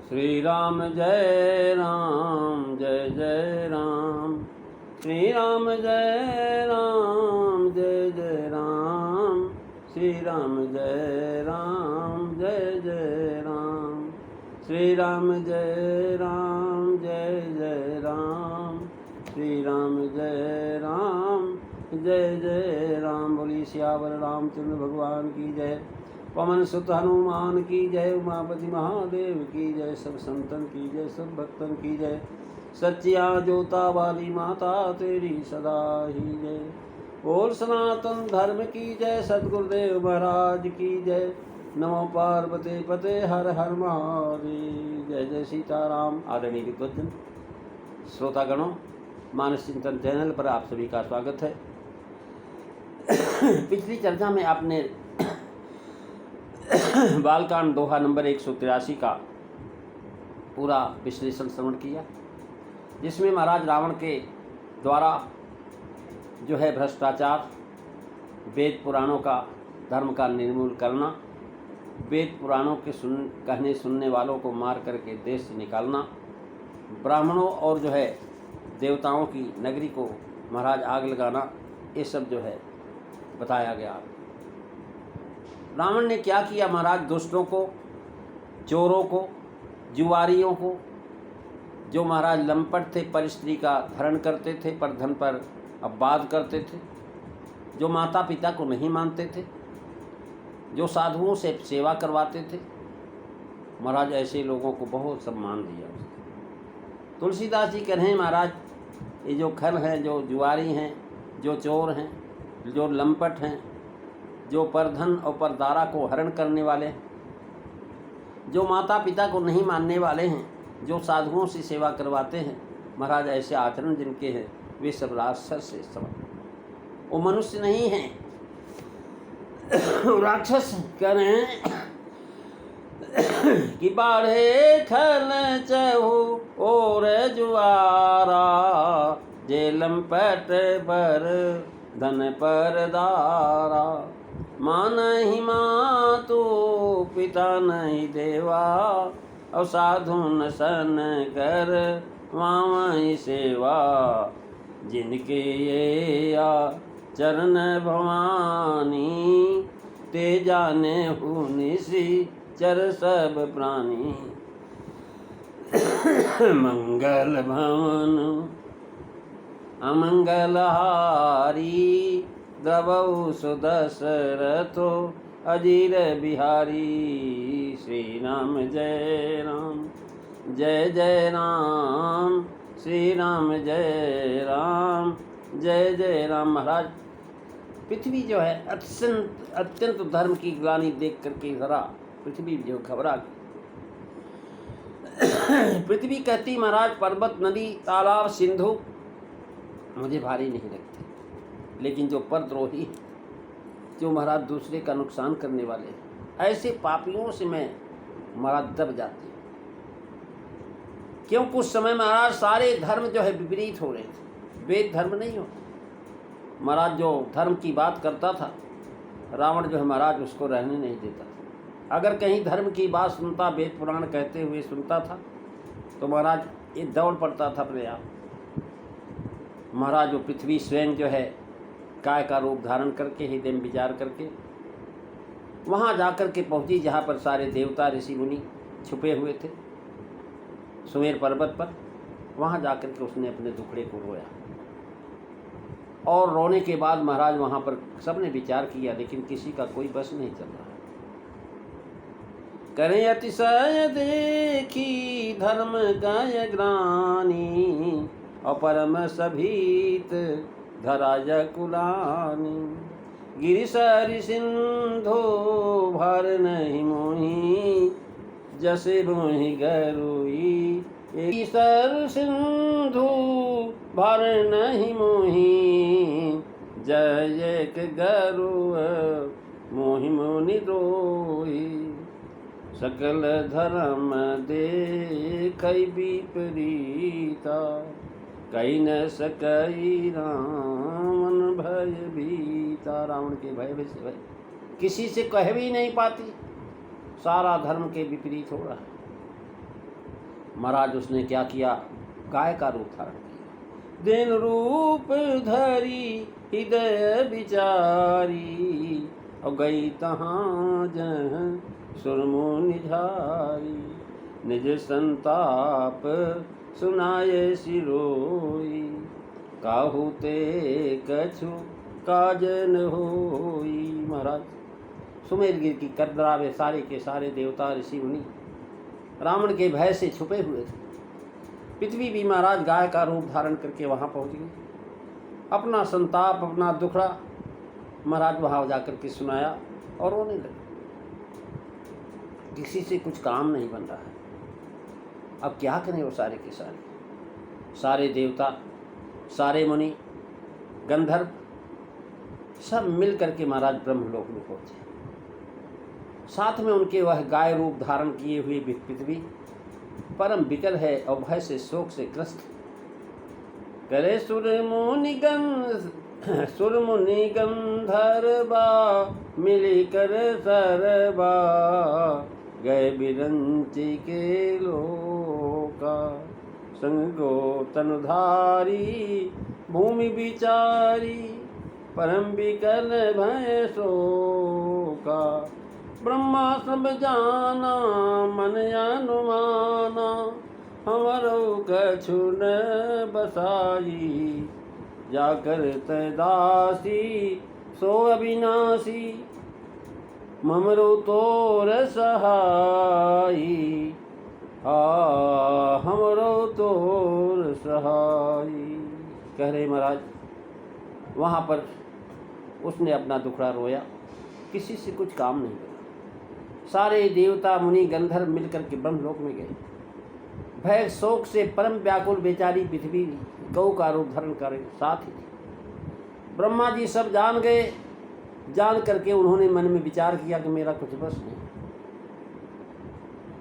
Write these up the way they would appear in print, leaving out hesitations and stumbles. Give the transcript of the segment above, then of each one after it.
श्री राम जय राम जय जय राम। श्री राम जय राम जय जय राम। श्री राम जय राम जय जय राम। श्री राम जय राम जय जय राम। श्री राम जय राम जय जय राम। बोली सियावर रामचंद्र भगवान की जय। पवन सुत हनुमान की जय। उमापति महादेव की जय। सब संतन की जय, सब भक्तन की जय। सच्चिया जोता वाली माता तेरी सदा ही जय। बोल सनातन धर्म की जय। सतगुरुदेव महाराज की जय। नमो पार्वती पते हर हर महादेव। जय जय सीताराम। आदरणीय विद्वजन श्रोतागणों, मानस चिंतन चैनल पर आप सभी का स्वागत है। पिछली चर्चा में आपने बालकांड दोहा नंबर 183 का पूरा विश्लेषण श्रवण किया, जिसमें महाराज रावण के द्वारा जो है भ्रष्टाचार, वेद पुराणों का धर्म का निर्मूल करना, वेद पुराणों के कहने सुनने वालों को मार करके देश से निकालना, ब्राह्मणों और जो है देवताओं की नगरी को महाराज आग लगाना, ये सब जो है बताया गया। रावण ने क्या किया महाराज? दुष्टों को, चोरों को, जुआरियों को, जो महाराज लंपट थे, पर स्त्री का धरण करते थे, पर धन पर अपवाद करते थे, जो माता पिता को नहीं मानते थे, जो साधुओं से सेवा करवाते थे, महाराज ऐसे लोगों को बहुत सम्मान दिया। तुलसीदास जी कह रहे हैं महाराज, ये जो खल हैं, जो जुआरी हैं, जो चोर हैं, जो लंपट हैं, जो परधन और परदारा को हरण करने वाले, जो माता पिता को नहीं मानने वाले हैं, जो साधुओं से सेवा करवाते हैं, महाराज ऐसे आचरण जिनके हैं वे सब राक्षस से समान, वो मनुष्य नहीं हैं, राक्षस। करें कि बाढ़े खल चहु और जुआरा, जे लंपट पर धन पर दारा, माँ नहीं मातु पिता नहीं देवा, और साधु न सन कर वावई सेवा, जिनके ये चरण भवानी, ते जाने हु निसी चर सब प्राणी। मंगल भवन अमंगल हारी, द्रवौ सुदशरथो अजीर बिहारी। श्री राम जय राम जय जय राम। श्री राम जय राम जय जय राम। महाराज पृथ्वी जो है अत्यंत धर्म की ग्लानि देख करके जरा पृथ्वी जो घबरा गई। पृथ्वी कहती महाराज पर्वत, नदी, तालाब, सिंधु मुझे भारी नहीं लगते, लेकिन जो परद्रोही, जो महाराज दूसरे का नुकसान करने वाले, ऐसे पापियों से मैं महाराज दब जाती हूँ। क्यों? कुछ समय महाराज सारे धर्म जो है विपरीत हो रहे थे, वेद धर्म नहीं हो। महाराज जो धर्म की बात करता था, रावण जो है महाराज उसको रहने नहीं देता था। अगर कहीं धर्म की बात सुनता, वेद पुराण कहते हुए सुनता था, तो महाराज ये दौड़ पड़ता था अपने आप। महाराज जो पृथ्वी स्वयं जो है काय का रूप धारण करके, हृदय में विचार करके वहाँ जाकर के पहुँची जहाँ पर सारे देवता ऋषि मुनि छुपे हुए थे, सुमेर पर्वत पर। वहाँ जाकर के उसने अपने दुखड़े को रोया, और रोने के बाद महाराज वहाँ पर सबने विचार किया, लेकिन किसी का कोई बस नहीं चल रहा। करें अतिशय देखी धर्म गाय ग्रानी, और परम सभीत धरा जकुलानी। गिरिसरि सिंधु भर नहीं मोही, जसे मोहि गरुई। गिरिसर सिंधु भर नहीं मोही, जय एक गरु मोहि मुनि द्रोही। सकल धर्म देखै विपरीता, कही न सकई रावण भय भीता। रावण के भय से भय किसी से कह भी नहीं पाती, सारा धर्म के विपरीत हो रहा है। महाराज उसने क्या किया, गाय का रूप धारण किया। दिन रूप धरी हृदय विचारी, और गई तहाँ जहाँ सुरमुनि झारी। निज संताप सुनाए सिरोई, काहू ते कछु काज न होई। महाराज सुमेर गिर की करदरावे सारे के सारे देवता ऋषि मुनि रावण के भय से छुपे हुए थे। पृथ्वी भी महाराज गाय का रूप धारण करके वहाँ पहुँच गई। अपना संताप, अपना दुखड़ा महाराज वहाँ जाकर के सुनाया और रोने लगे। किसी से कुछ काम नहीं बन रहा है। अब क्या करें वो सारे के सारे देवता, सारे मुनि, गंधर्व सब मिल करके महाराज ब्रह्मलोक में पहुँचे। साथ में उनके वह गाय रूप धारण किए हुए पृथ्वी परम विकल है और भय से शोक से ग्रस्त। करे सुरमुनि गंधर्वा मिली कर सरबा, गए बिरंची के लोका। संगो तनुधारी भूमि विचारी, परम विकल भय शोका। ब्रह्मा सब जाना मन अनुमाना, हमरो कछु न बसाई। जाकर तदासी सो अविनाशी, ममरो तोर सहाई। हमरो तोर सहाई। कह रहे महाराज वहाँ पर उसने अपना दुखड़ा रोया, किसी से कुछ काम नहीं करा। सारे देवता मुनि गंधर्व मिलकर के ब्रह्मलोक में गए। भय शोक से परम व्याकुल बेचारी पृथ्वी गौ का रूप धारण करे साथ ही ब्रह्मा जी सब जान गए। जान करके उन्होंने मन में विचार किया कि मेरा कुछ बस नहीं।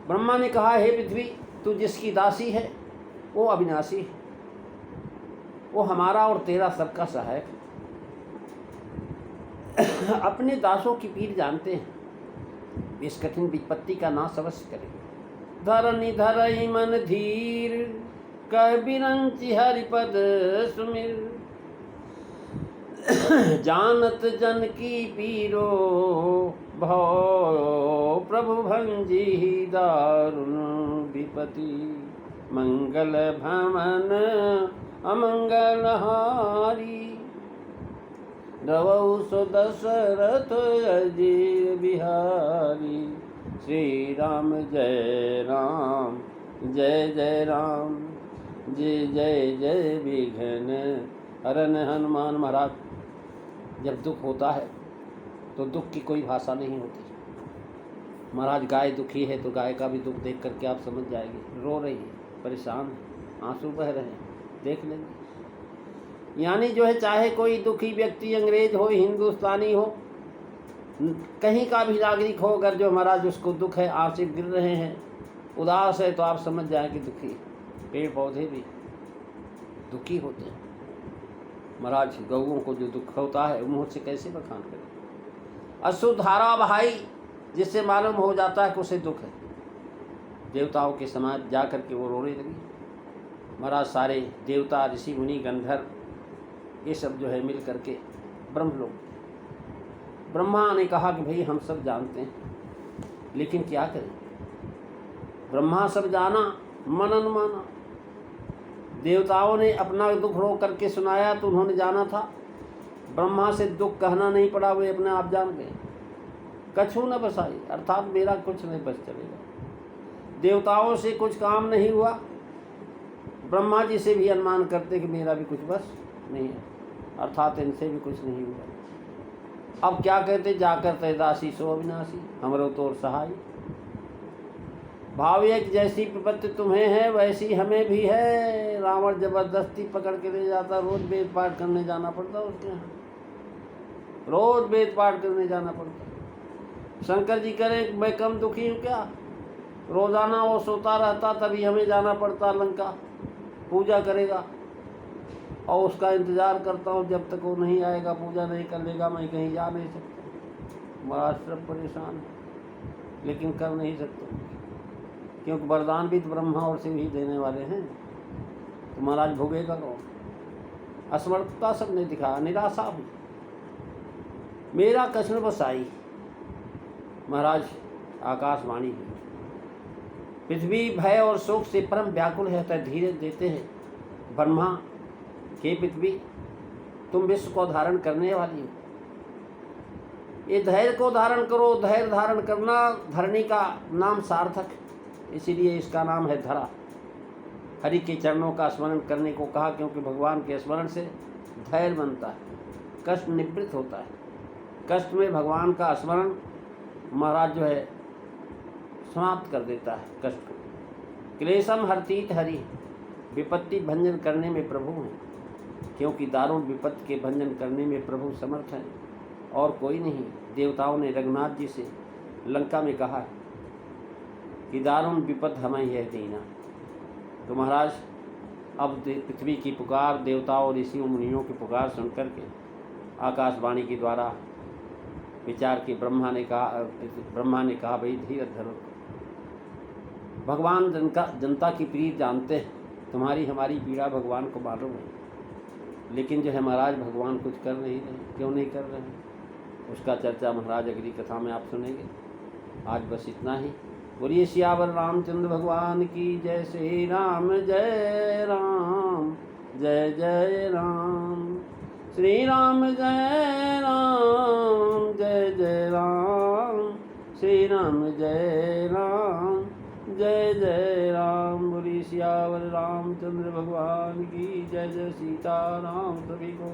ब्रह्मा ने कहा, हे पृथ्वी, तू जिसकी दासी है वो अविनाशी है, वो हमारा और तेरा सबका सहायक है। अपने दासों की पीर जानते हैं, इस कठिन विपत्ति का नाश अवश्य करेंगे। धरनी धरई मन धीर, कह बिरंचि हरिपद सुमिर। जानत जन की पीरो, भव प्रभु भंजी दारुण विपति। मंगल भवन अमंगल हारी, रवौ सो दशरथ अजीर बिहारी। श्री राम जय राम, जय जय राम, जय जय जय विघ्न हरन हनुमान। महाराज जब दुख होता है तो दुख की कोई भाषा नहीं होती। महाराज गाय दुखी है तो गाय का भी दुख देख करके आप समझ जाएंगे। रो रही है, परेशान है, आंसू बह रहे हैं, देख लेंगे। यानी जो है, चाहे कोई दुखी व्यक्ति अंग्रेज हो, हिंदुस्तानी हो, कहीं का भी नागरिक हो, अगर जो महाराज उसको दुख है, आंसू गिर रहे हैं, उदास है, तो आप समझ जाएंगे दुखी है। पेड़ पौधे भी दुखी होते हैं। महाराज गौओं को जो दुख होता है मुँह से कैसे बखान करें। अशुद्ध धारा बहाई जिससे मालूम हो जाता है कि उसे दुख है। देवताओं के समाज जा कर के वो रोने लगी। महाराज सारे देवता ऋषि मुनि गंधर्व ये सब जो है मिल करके ब्रह्मलोक। ब्रह्मा ने कहा कि भाई हम सब जानते हैं, लेकिन क्या करें। ब्रह्मा सब जाना मन अनुमाना। देवताओं ने अपना दुख रो करके सुनाया तो उन्होंने जाना था। ब्रह्मा से दुख कहना नहीं पड़ा, वे अपने आप जान गए। कछु न बसाई, अर्थात मेरा कुछ नहीं बस चलेगा। देवताओं से कुछ काम नहीं हुआ, ब्रह्मा जी से भी अनुमान करते कि मेरा भी कुछ बस नहीं है, अर्थात इनसे भी कुछ नहीं हुआ। अब क्या कहते, जाकर तैदासी सो अविनाशी, हमरो तोर सहाय। भाव एक जैसी विपत्ति तुम्हें है वैसी हमें भी है। रावण जबरदस्ती पकड़ के ले जाता, रोज वेद पाठ करने जाना पड़ता उसके यहाँ, रोज वेद पाठ करने जाना पड़ता। शंकर जी करें मैं कम दुखी हूँ क्या? रोजाना वो सोता रहता, तभी हमें जाना पड़ता लंका, पूजा करेगा और उसका इंतजार करता हूँ जब तक वो नहीं आएगा, पूजा नहीं कर लेगा, मैं कहीं जा नहीं सकता। महाराज सब परेशान है, लेकिन कर नहीं सकता। क्योंकि वरदान भी तो ब्रह्मा और शिव ही देने वाले हैं। तो महाराज भोगेगा कौन? असमर्थता सबने दिखाया, निराशा हुई, मेरा कृष्ण बस आई। महाराज आकाशवाणी हुई, पृथ्वी भय और शोक से परम व्याकुल है, तय धीरज देते हैं ब्रह्मा के पृथ्वी तुम विश्व को धारण करने वाली हो, ये धैर्य को धारण करो। धैर्य धारण करना धरणी का नाम सार्थक, इसीलिए इसका नाम है धरा। हरि के चरणों का स्मरण करने को कहा, क्योंकि भगवान के स्मरण से धैर्य बनता है, कष्ट निवृत्त होता है। कष्ट में भगवान का स्मरण महाराज जो है समाप्त कर देता है कष्ट को। क्लेशम हरतीत हरि, विपत्ति भंजन करने में प्रभु हैं, क्योंकि दारुण विपत्ति के भंजन करने में प्रभु समर्थ हैं और कोई नहीं। देवताओं ने रघुनाथ जी से लंका में कहा है कि दारुण विपत्ति हमें यह देना। तो महाराज अब पृथ्वी की पुकार, देवताओं और ऋषियों मुनियों की पुकार सुनकर के आकाशवाणी के द्वारा विचार के ब्रह्मा ने कहा भाई धीरज धरो, भगवान जनता की प्रीत जानते हैं, तुम्हारी हमारी पीड़ा भगवान को मालूम है, लेकिन जो है महाराज भगवान कुछ कर नहीं रहे। क्यों नहीं कर रहे हैं उसका चर्चा महाराज अगली कथा में आप सुनेंगे। आज बस इतना ही। बोलिए सियावर रामचंद्र भगवान की जय। श्री राम जय राम, जय जय राम। श्री राम जय राम, जय जय राम। श्री राम जय राम, जय जय राम। बोलिए सियावर रामचंद्र भगवान की जय। जय सीता राम। सभी को